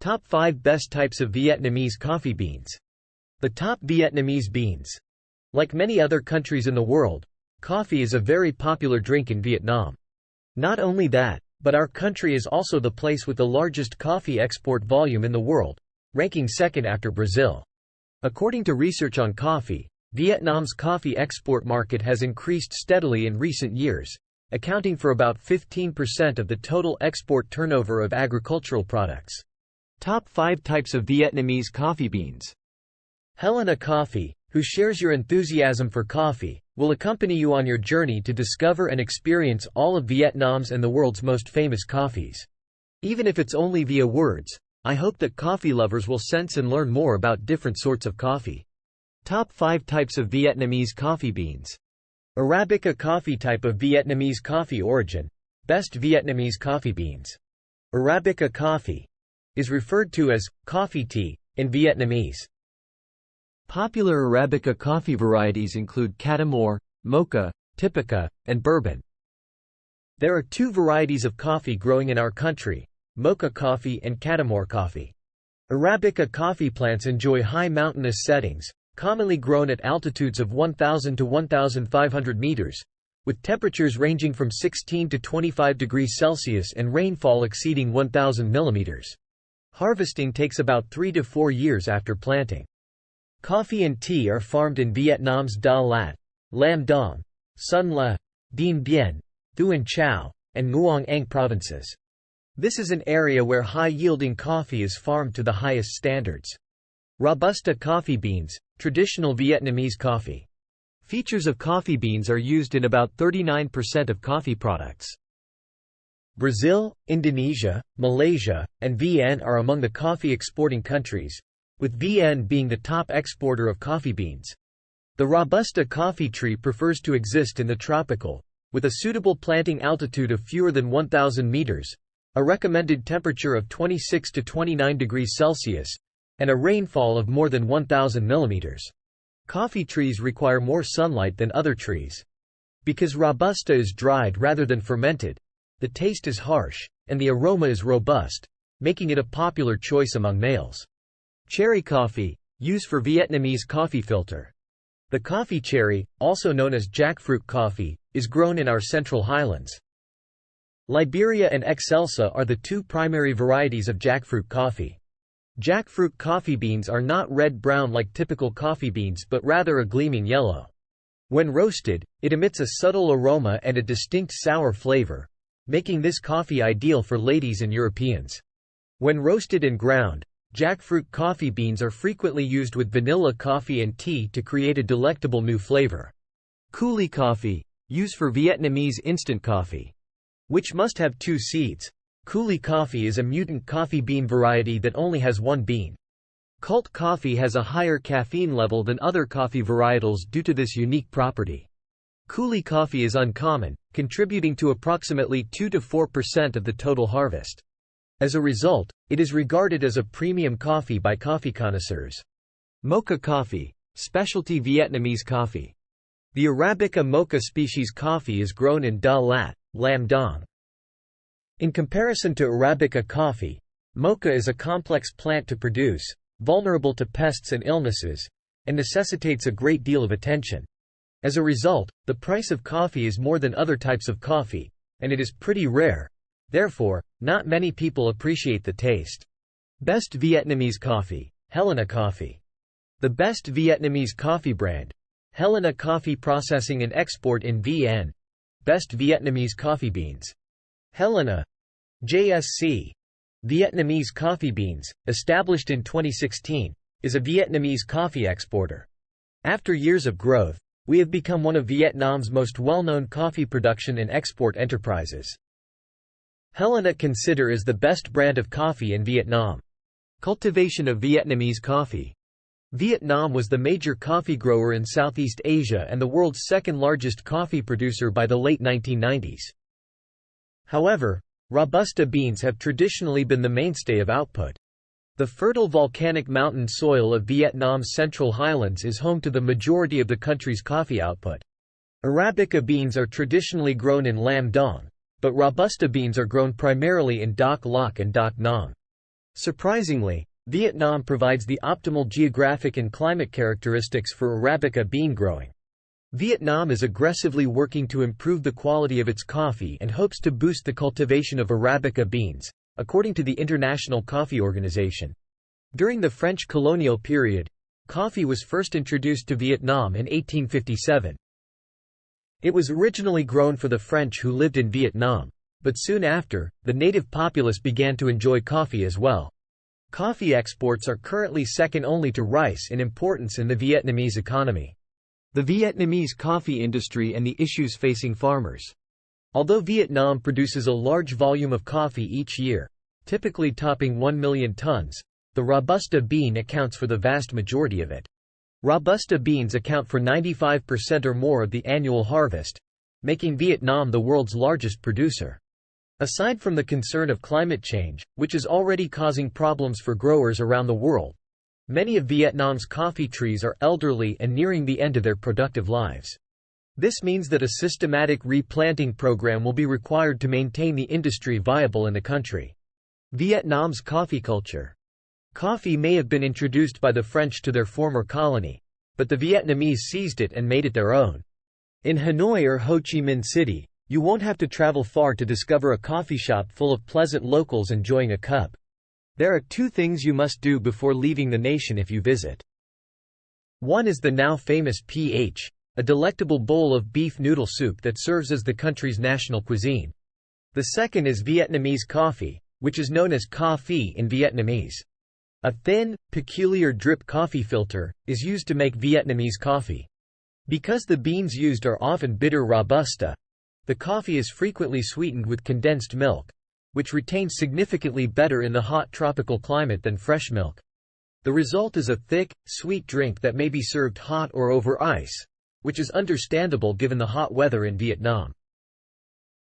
Top 5 Best Types of Vietnamese Coffee Beans. The top Vietnamese beans. Like many other countries in the world, coffee is a very popular drink in Vietnam. Not only that, but our country is also the place with the largest coffee export volume in the world, ranking second after Brazil. According to research on coffee, Vietnam's coffee export market has increased steadily in recent years, accounting for about 15% of the total export turnover of agricultural products. Top 5 Types of Vietnamese Coffee Beans. Helena Coffee, who shares your enthusiasm for coffee, will accompany you on your journey to discover and experience all of Vietnam's and the world's most famous coffees. Even if it's only via words, I hope that coffee lovers will sense and learn more about different sorts of coffee. Top 5 Types of Vietnamese Coffee Beans. Arabica coffee. Type of Vietnamese coffee. Origin: best Vietnamese coffee beans. Arabica coffee is referred to as coffee tea in Vietnamese. Popular Arabica coffee varieties include Catamore, Mocha, Typica, and Bourbon. There are two varieties of coffee growing in our country: Mocha coffee and Catamore coffee. Arabica coffee plants enjoy high mountainous settings, commonly grown at altitudes of 1,000 to 1,500 meters, with temperatures ranging from 16 to 25 degrees Celsius and rainfall exceeding 1,000 millimeters. Harvesting takes about 3 to 4 years after planting. Coffee and tea are farmed in Vietnam's Da Lat, Lam Dong, Sun La, Dien Bien, Thuan Chau, and Nguyen Anh provinces. This is an area where high-yielding coffee is farmed to the highest standards. Robusta coffee beans, traditional Vietnamese coffee. Features of coffee beans are used in about 39% of coffee products. Brazil, Indonesia, Malaysia, and Vietnam are among the coffee exporting countries, with Vietnam being the top exporter of coffee beans. The Robusta coffee tree prefers to exist in the tropical, with a suitable planting altitude of fewer than 1,000 meters, a recommended temperature of 26 to 29 degrees Celsius, and a rainfall of more than 1,000 millimeters. Coffee trees require more sunlight than other trees. Because Robusta is dried rather than fermented, the taste is harsh, and the aroma is robust, making it a popular choice among males. Cherry coffee, used for Vietnamese coffee filter. The coffee cherry, also known as jackfruit coffee, is grown in our Central Highlands. Liberia and Excelsa are the two primary varieties of jackfruit coffee. Jackfruit coffee beans are not red-brown like typical coffee beans but rather a gleaming yellow. When roasted, it emits a subtle aroma and a distinct sour flavor, making this coffee ideal for ladies and Europeans. When roasted and ground, jackfruit coffee beans are frequently used with vanilla coffee and tea to create a delectable new flavor. Coulis coffee, used for Vietnamese instant coffee, which must have 2 seeds. Coulis coffee is a mutant coffee bean variety that only has 1 bean. Cult coffee has a higher caffeine level than other coffee varietals due to this unique property. Coulis coffee is uncommon, contributing to approximately 2 to 4% of the total harvest. As a result, it is regarded as a premium coffee by coffee connoisseurs. Mocha coffee, specialty Vietnamese coffee. The Arabica mocha species coffee is grown in Da Lat, Lam Dong. In comparison to Arabica coffee, mocha is a complex plant to produce, vulnerable to pests and illnesses, and necessitates a great deal of attention. As a result, the price of coffee is more than other types of coffee, and it is pretty rare. Therefore, not many people appreciate the taste. Best Vietnamese coffee, Helena Coffee. The best Vietnamese coffee brand, Helena Coffee. Processing and export in VN. Best Vietnamese coffee beans. Helena. JSC. Vietnamese coffee beans, established in 2016, is a Vietnamese coffee exporter. After years of growth, we have become one of Vietnam's most well-known coffee production and export enterprises. Helena consider is the best brand of coffee in Vietnam. Cultivation of Vietnamese coffee. Vietnam was the major coffee grower in Southeast Asia and the world's second largest coffee producer by the late 1990s. However, Robusta beans have traditionally been the mainstay of output. The fertile volcanic mountain soil of Vietnam's Central Highlands is home to the majority of the country's coffee output. Arabica beans are traditionally grown in Lam Dong, but Robusta beans are grown primarily in Doc Loc and Doc Nong. Surprisingly, Vietnam provides the optimal geographic and climate characteristics for Arabica bean growing. Vietnam is aggressively working to improve the quality of its coffee and hopes to boost the cultivation of Arabica beans, according to the International Coffee Organization. During the French colonial period, coffee was first introduced to Vietnam in 1857. It was originally grown for the French who lived in Vietnam, but soon after, the native populace began to enjoy coffee as well. Coffee exports are currently second only to rice in importance in the Vietnamese economy. The Vietnamese coffee industry and the issues facing farmers. Although Vietnam produces a large volume of coffee each year, typically topping 1 million tons, the Robusta bean accounts for the vast majority of it. Robusta beans account for 95% or more of the annual harvest, making Vietnam the world's largest producer. Aside from the concern of climate change, which is already causing problems for growers around the world, many of Vietnam's coffee trees are elderly and nearing the end of their productive lives. This means that a systematic replanting program will be required to maintain the industry viable in the country. Vietnam's coffee culture. Coffee may have been introduced by the French to their former colony, but the Vietnamese seized it and made it their own. In Hanoi or Ho Chi Minh City, you won't have to travel far to discover a coffee shop full of pleasant locals enjoying a cup. There are two things you must do before leaving the nation if you visit. One is the now famous PH, a delectable bowl of beef noodle soup that serves as the country's national cuisine. The second is Vietnamese coffee, which is known as ca phi in Vietnamese. A thin, peculiar drip coffee filter is used to make Vietnamese coffee. Because the beans used are often bitter Robusta, the coffee is frequently sweetened with condensed milk, which retains significantly better in the hot tropical climate than fresh milk. The result is a thick, sweet drink that may be served hot or over ice, which is understandable given the hot weather in Vietnam.